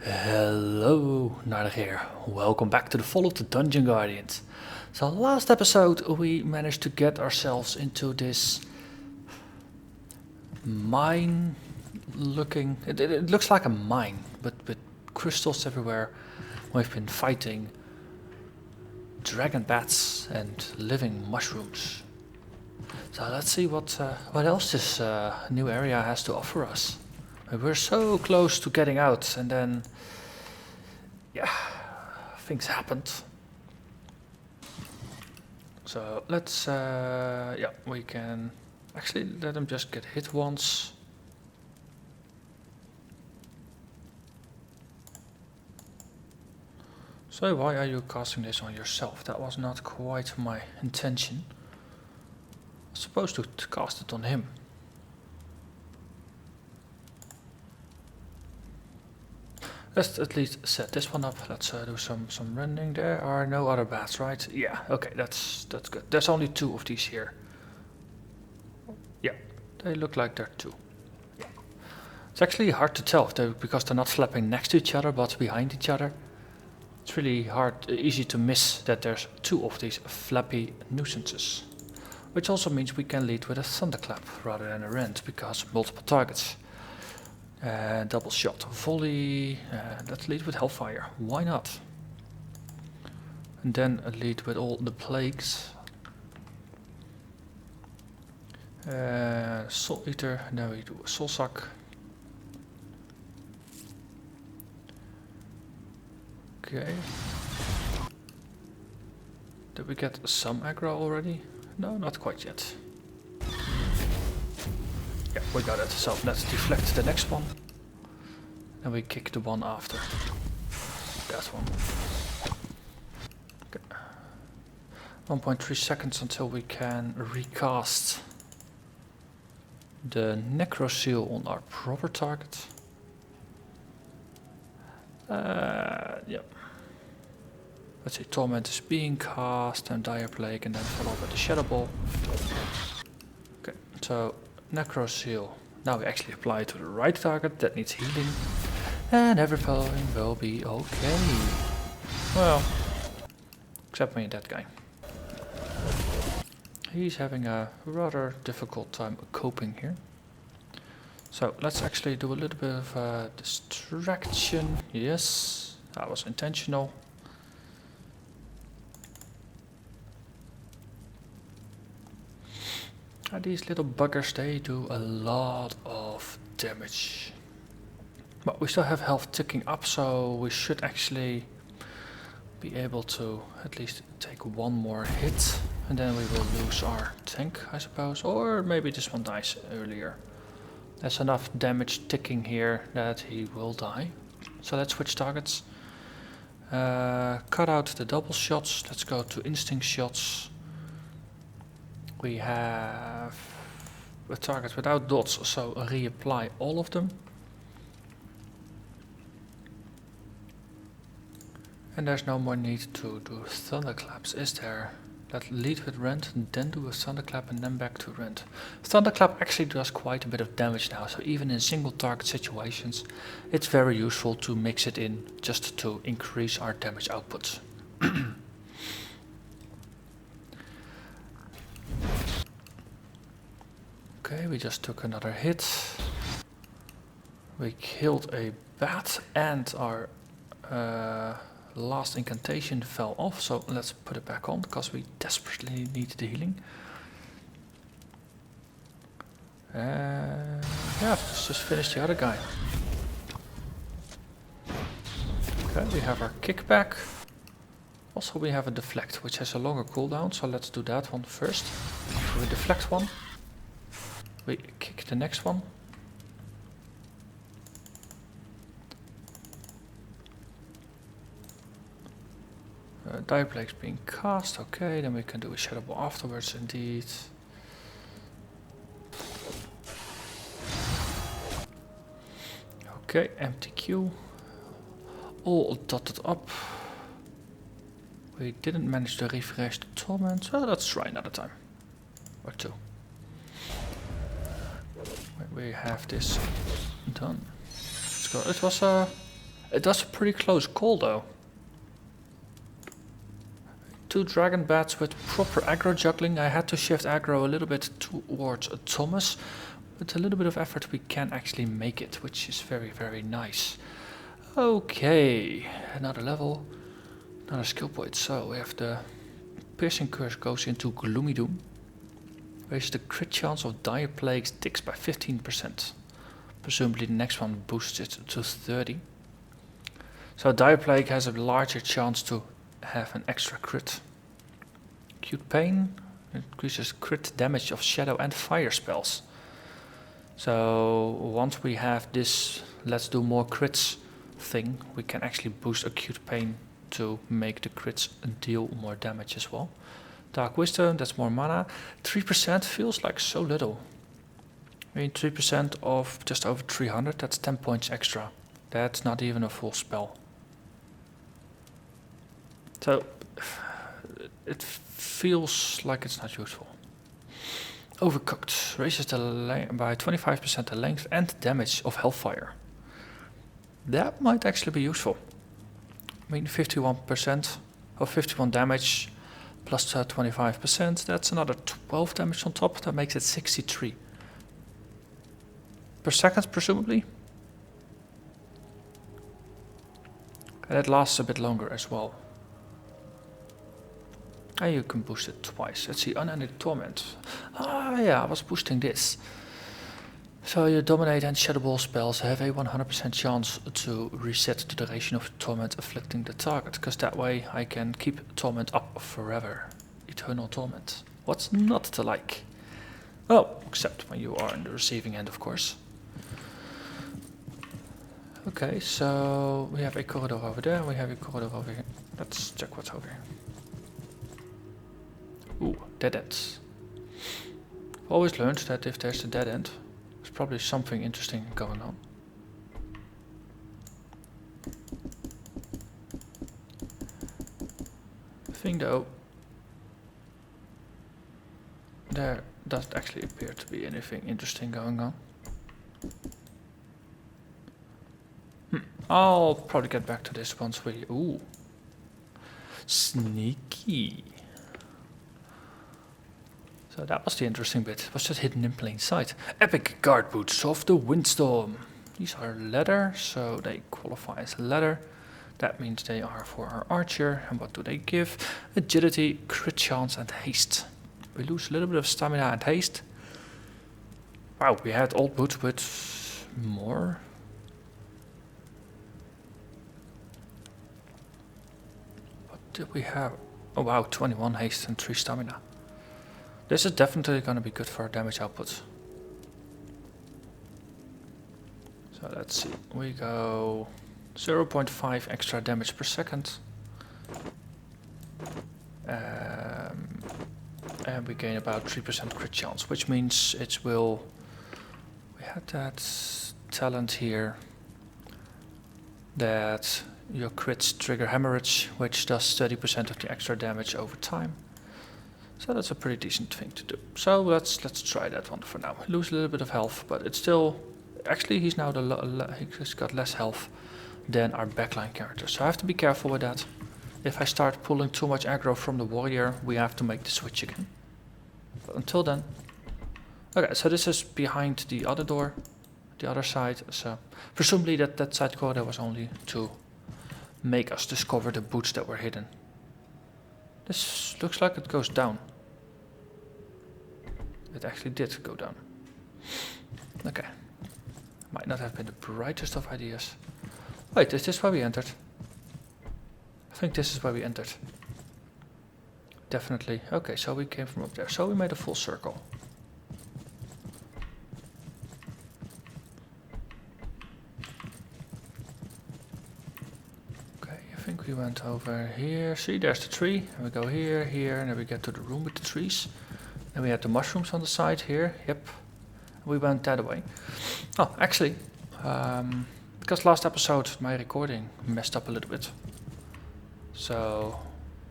Hello, Narnach here. Welcome back to the Fall of the Dungeon Guardians. So last episode we managed to get ourselves into this mine looking... It looks like a mine, but with crystals everywhere. We've been fighting dragon bats and living mushrooms. So let's see what else this new area has to offer us. We're so close to getting out, and then, yeah, things happened. So let's, yeah, we can actually let him just get hit once. So why are you casting this on yourself? That was not quite my intention. I was supposed to cast it on him. Let's at least set this one up. Let's do some rending. There are no other bats, right? Yeah, okay, that's good. There's only 2 of these here. Yeah, they look like they're 2. Yeah. It's actually hard to tell because they're not flapping next to each other, but behind each other. It's really easy to miss that there's 2 of these flappy nuisances. Which also means we can lead with a thunderclap rather than a rend, because multiple targets. Double shot volley, let's lead with hellfire, why not? And then lead with all the plagues. Soul Eater, then we do a soul suck. Okay. Did we get some aggro already? No, not quite yet. Yeah, we got it. So let's deflect the next one. And we kick the one after. That one. Okay. 1.3 seconds until we can recast the necro seal on our proper target. Yep. Let's see, Torment is being cast, and Dire Plague, and then followed by the Shadow Ball. Okay, so Necro Seal. Now we actually apply it to the right target that needs healing, and everything will be okay. Well, except me and that guy. He's having a rather difficult time coping here. So let's actually do a little bit of distraction. Yes, that was intentional. These little buggers, they do a lot of damage. But we still have health ticking up, so we should actually be able to at least take one more hit. And then we will lose our tank, I suppose. Or maybe this one dies earlier. There's enough damage ticking here that he will die. So let's switch targets. Cut out the double shots. Let's go to instinct shots. We have a target without dots, so reapply all of them. And there's no more need to do thunderclaps, is there? Let's lead with rend, and then do a thunderclap, and then back to rend. Thunderclap actually does quite a bit of damage now, so even in single target situations, it's very useful to mix it in just to increase our damage output. Okay, we just took another hit. We killed a bat and our last incantation fell off, so let's put it back on because we desperately need the healing. Yeah, let's just finish the other guy. Okay, we have our kickback. Also we have a deflect, which has a longer cooldown, so let's do that one first. So we deflect one. We kick the next one. Dire Plague's being cast, okay, then we can do a Shadow Ball afterwards indeed. Okay, empty queue. All dotted up. We didn't manage to refresh the torment, so let's try another time. Or 2. We have this done. Let's go. It was It does a pretty close call though. 2 dragon bats with proper aggro juggling. I had to shift aggro a little bit towards Thomas. With a little bit of effort we can actually make it, which is very, very nice. Okay, another level, another skill point. So we have the Piercing Curse goes into Gloomy Doom. Raises the crit chance of Dire Plague's ticks by 15%. Presumably the next one boosts it to 30. So Dire Plague has a larger chance to have an extra crit. Acute Pain increases crit damage of shadow and fire spells. So once we have this let's do more crits thing, we can actually boost Acute Pain to make the crits deal more damage as well. Dark Wisdom, that's more mana. 3% feels like so little. I mean 3% of just over 300, that's 10 points extra. That's not even a full spell. So it feels like it's not useful. Overcooked raises the by 25% the length and damage of Hellfire. That might actually be useful. I mean 51% or 51 damage plus 25%, that's another 12 damage on top, that makes it 63. Per second presumably. And it lasts a bit longer as well. And you can boost it twice. Let's see, Unending Torment. Ah yeah, I was boosting this. So your Dominate and Shadow Ball spells have a 100% chance to reset the duration of Torment afflicting the target. Because that way I can keep Torment up forever. Eternal Torment. What's not to like? Oh, except when you are in the receiving end, of course. Okay, so we have a corridor over there, we have a corridor over here. Let's check what's over here. Ooh, dead ends. I've always learned that if there's a dead end, there's probably something interesting going on. Thing though, there doesn't actually appear to be anything interesting going on. I'll probably get back to this once we... Ooh. Sneaky. So that was the interesting bit. It was just hidden in plain sight. Epic guard boots of the windstorm. These are leather, so they qualify as leather. That means they are for our archer. And what do they give? Agility, crit chance and haste. We lose a little bit of stamina and haste. Wow, we had old boots with more. What did we have? Oh wow, 21 haste and 3 stamina. This is definitely going to be good for our damage output. So let's see, we go 0.5 extra damage per second. And we gain about 3% crit chance, which means it will... We had that talent here that your crits trigger hemorrhage, which does 30% of the extra damage over time. So that's a pretty decent thing to do. So let's try that one for now. Lose a little bit of health, but it's still... Actually, he's now he's got less health than our backline character. So I have to be careful with that. If I start pulling too much aggro from the warrior, we have to make the switch again. But until then... Okay, so this is behind the other door, the other side. So presumably that side corridor was only to make us discover the boots that were hidden. This looks like it goes down. It actually did go down. Okay. Might not have been the brightest of ideas. Wait, is this where we entered? I think this is where we entered. Definitely. Okay, so we came from up there. So we made a full circle. I think we went over here. See, there's the tree. And we go here, here, and then we get to the room with the trees. And we had the mushrooms on the side here. Yep. We went that way. Oh, actually, because last episode my recording messed up a little bit. So,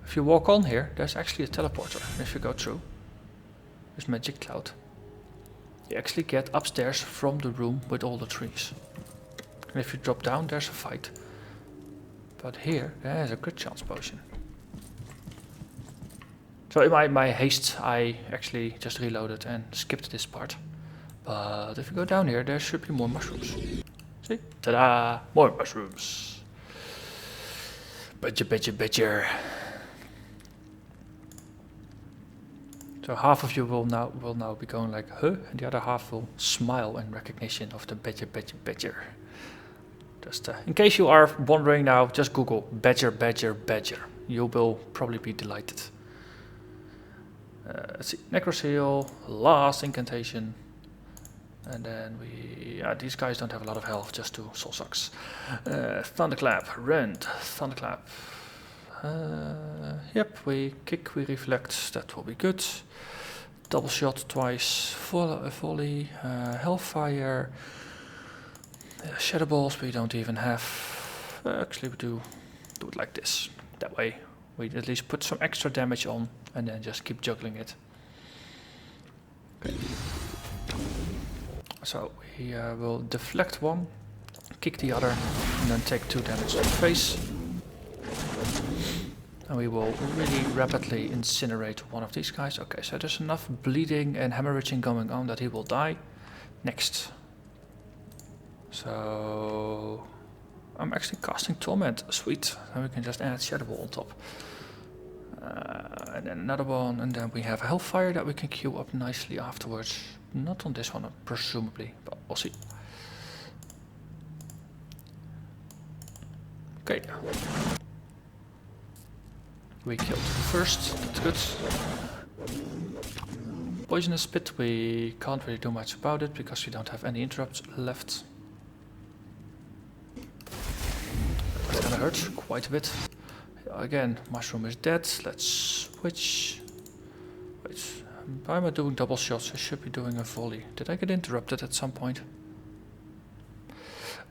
if you walk on here, there's actually a teleporter. And if you go through, there's Magic Cloud. You actually get upstairs from the room with all the trees. And if you drop down, there's a fight. But here, there's a crit chance potion. So in my haste, I actually just reloaded and skipped this part. But if you go down here, there should be more mushrooms. See? Ta-da! More mushrooms. Badger. So half of you will now be going like, huh? And the other half will smile in recognition of the badger. Just in case you are wondering now, just Google badger. You will probably be delighted. Let's see, Necroseal, last incantation. And then these guys don't have a lot of health, just 2 soul sucks. Thunderclap, rend, Thunderclap. Yep, we kick, we reflect, that will be good. Double shot twice, volley, hellfire, shadow balls we don't even have. Actually we do it like this. That way we at least put some extra damage on and then just keep juggling it. Okay. So we will deflect one, kick the other, and then take 2 damage to the face. And we will really rapidly incinerate one of these guys. Okay, so there's enough bleeding and hemorrhaging going on that he will die. Next. So I'm actually casting Torment. Sweet. And we can just add Shadow Ball on top. And then another one, and then we have Hellfire that we can queue up nicely afterwards. Not on this one, presumably, but we'll see. Okay. We killed first, that's good. Poisonous Pit, we can't really do much about it because we don't have any interrupts left. That's gonna hurt quite a bit. Again, Mushroom is dead, let's switch. Wait, why am I doing double shots? I should be doing a volley. Did I get interrupted at some point?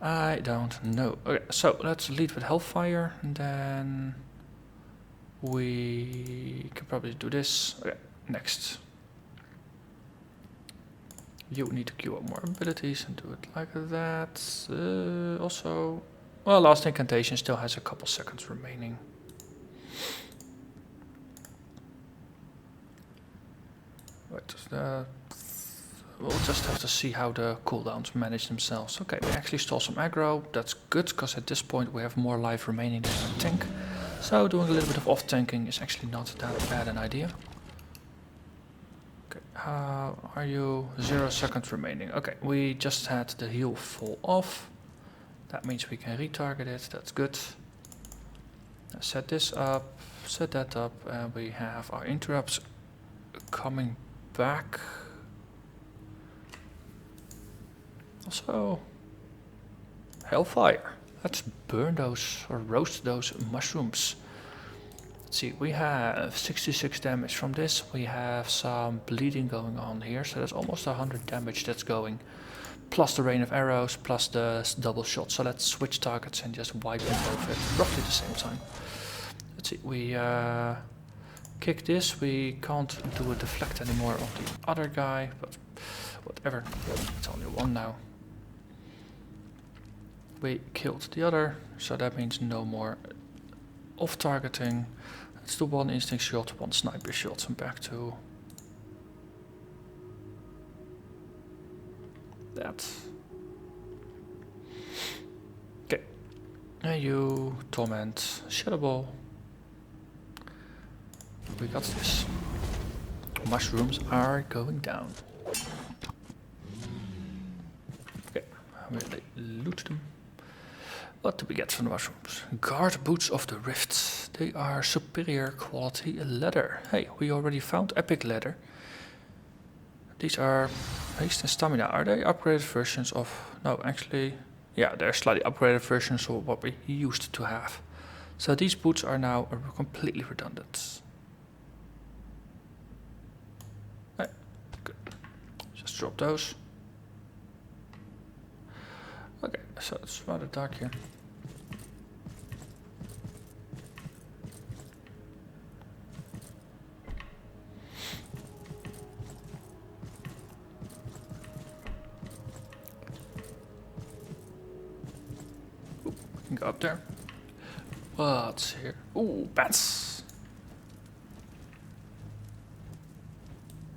I don't know. Okay, so let's lead with Hellfire, and then we can probably do this. Okay, next. You need to queue up more abilities and do it like that. Also, well, last incantation still has a couple seconds remaining. Wait, we'll just have to see how the cooldowns manage themselves. Okay, we actually stole some aggro. That's good, because at this point we have more life remaining than a tank. So doing a little bit of off-tanking is actually not that bad an idea. Okay, how are you? 0 seconds remaining. Okay, we just had the heal fall off. That means we can retarget it. That's good. Set this up, set that up, and we have our interrupts coming back. Also, Hellfire. Let's burn those or roast those mushrooms. Let's see, we have 66 damage from this. We have some bleeding going on here, so that's almost 100 damage that's going. Plus the rain of arrows, plus the double shot. So let's switch targets and just wipe them both at roughly the same time. Let's see, we kick this. We can't do a deflect anymore on the other guy, but whatever. It's only one now. We killed the other, so that means no more off-targeting. Let's do 1 instinct shot, 1 sniper shot, and back to that. Okay, and you torment Shadow Ball. We got this. Mushrooms are going down. Okay, we'll loot them. What do we get from the mushrooms? Guard Boots of the Rift. They are superior quality leather. Hey, we already found epic leather. These are haste and stamina. Are they upgraded versions of... No, actually... Yeah, they're slightly upgraded versions of what we used to have. So these boots are now completely redundant. Hey, good. Just drop those. Okay, so it's rather dark here. Ooh, we can go up there. What's here? Ooh, bats.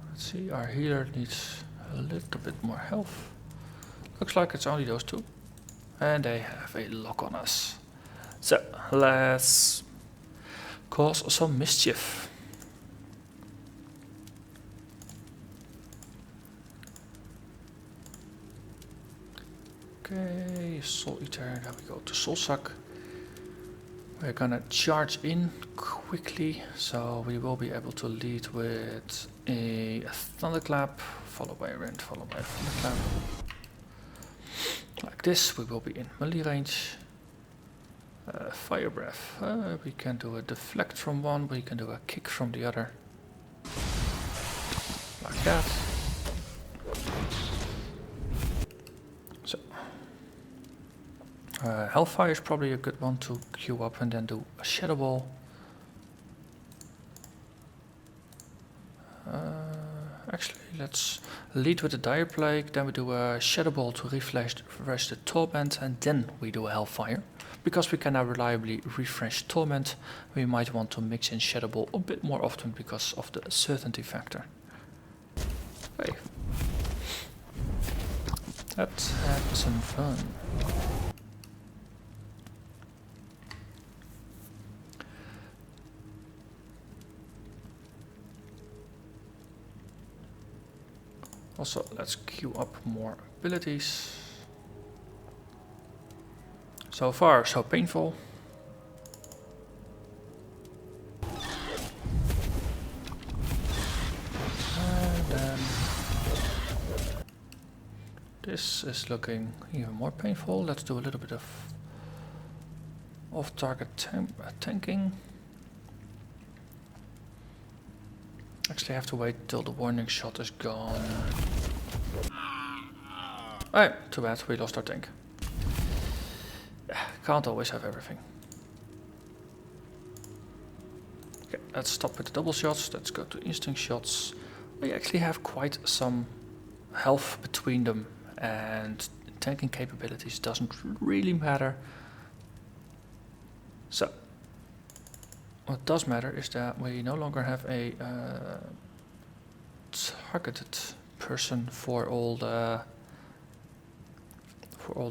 Let's see, our healer needs a little bit more health. Looks like it's only those two. And they have a lock on us. So, let's cause some mischief. Okay, Soul Eater, then we go to Soul Suck. We're gonna charge in quickly, so we will be able to lead with a Thunderclap, followed by a Rend, followed by a Thunderclap. Like this, we will be in melee range. Fire Breath, we can do a deflect from one, we can do a kick from the other. Like that. So, Hellfire is probably a good one to queue up and then do a Shadow Ball. Actually, let's lead with the Dire Plague, then we do a Shadow Ball to refresh the Torment, and then we do a Hellfire. Because we can now reliably refresh Torment, we might want to mix in Shadow Ball a bit more often because of the certainty factor. Hey. Let's have some fun. Also, let's queue up more abilities. So far, so painful. And then this is looking even more painful. Let's do a little bit of off-target tanking. Actually, I have to wait till the warning shot is gone. Oh, too bad, we lost our tank. Can't always have everything. Okay, let's stop with the double shots. Let's go to instinct shots. We actually have quite some health between them, and tanking capabilities doesn't really matter. So, what does matter is that we no longer have a targeted person for all the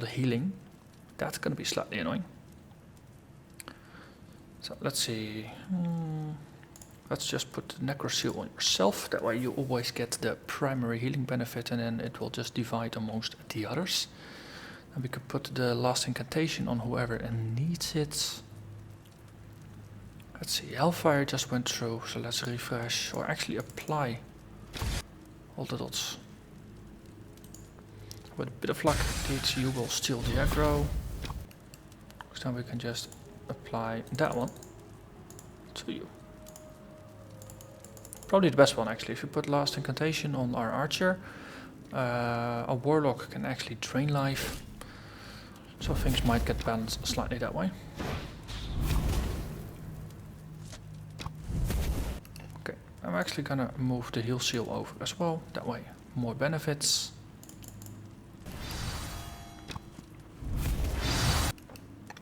healing. That's going to be slightly annoying. So let's see. Let's just put the Necro Seal on yourself. That way you always get the primary healing benefit, and then it will just divide amongst the others. And we could put the last incantation on whoever needs it. Let's see, Hellfire just went through, so let's refresh, or actually apply all the dots. With a bit of luck, you will steal the aggro. So then we can just apply that one to you. Probably the best one actually. If you put last incantation on our archer, a warlock can actually drain life. So things might get balanced slightly that way. Okay, I'm actually gonna move the heal seal over as well. That way, more benefits.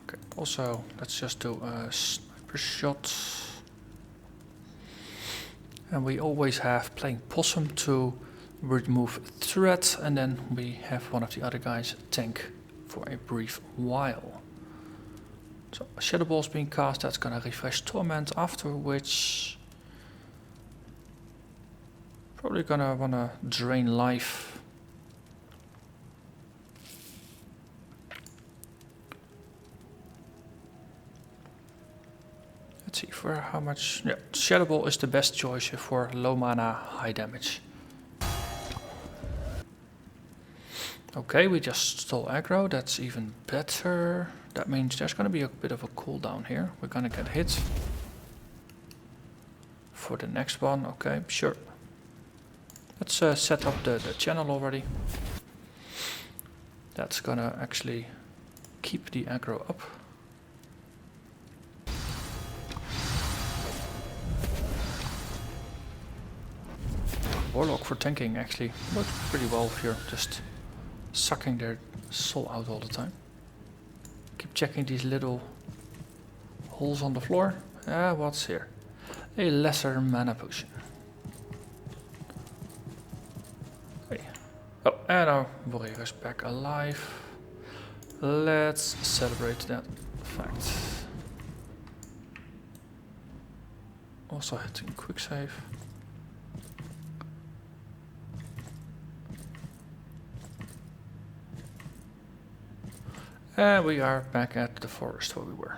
Okay, also let's just do a sniper shot. And we always have playing possum to remove threat, and then we have one of the other guys tank for a brief while. So Shadow Ball's being cast, that's gonna refresh Torment, after which probably gonna wanna drain life. Let's see for how much. Yeah, Shadow Ball is the best choice for low mana, high damage. Okay, we just stole aggro, that's even better. That means there's gonna be a bit of a cooldown here. We're gonna get hit for the next one. Okay, sure. Let's set up the channel already. That's gonna actually keep the aggro up. Warlock for tanking actually works pretty well if you're just sucking their soul out all the time. Keep checking these little Holes on the floor. What's here? A lesser mana potion. Hey. Oh, and our warrior is back alive. Let's celebrate that fact. Also hitting quick save. And we are back at the forest where we were.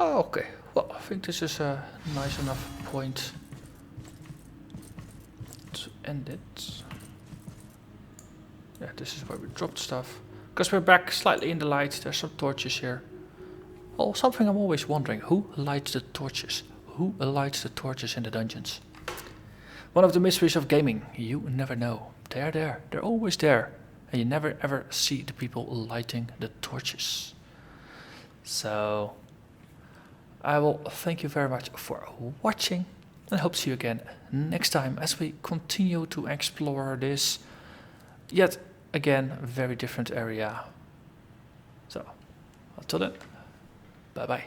Oh, okay. Well, I think this is a nice enough point to end it. Yeah, this is where we dropped stuff. Because we're back slightly in the light, there's some torches here. Oh, something I'm always wondering, who lights the torches? Who lights the torches in the dungeons? One of the mysteries of gaming, you never know. They're there, they're always there. And you never ever see the people lighting the torches. So, I will thank you very much for watching. And I hope to see you again next time as we continue to explore this yet again very different area. So, until then, bye bye.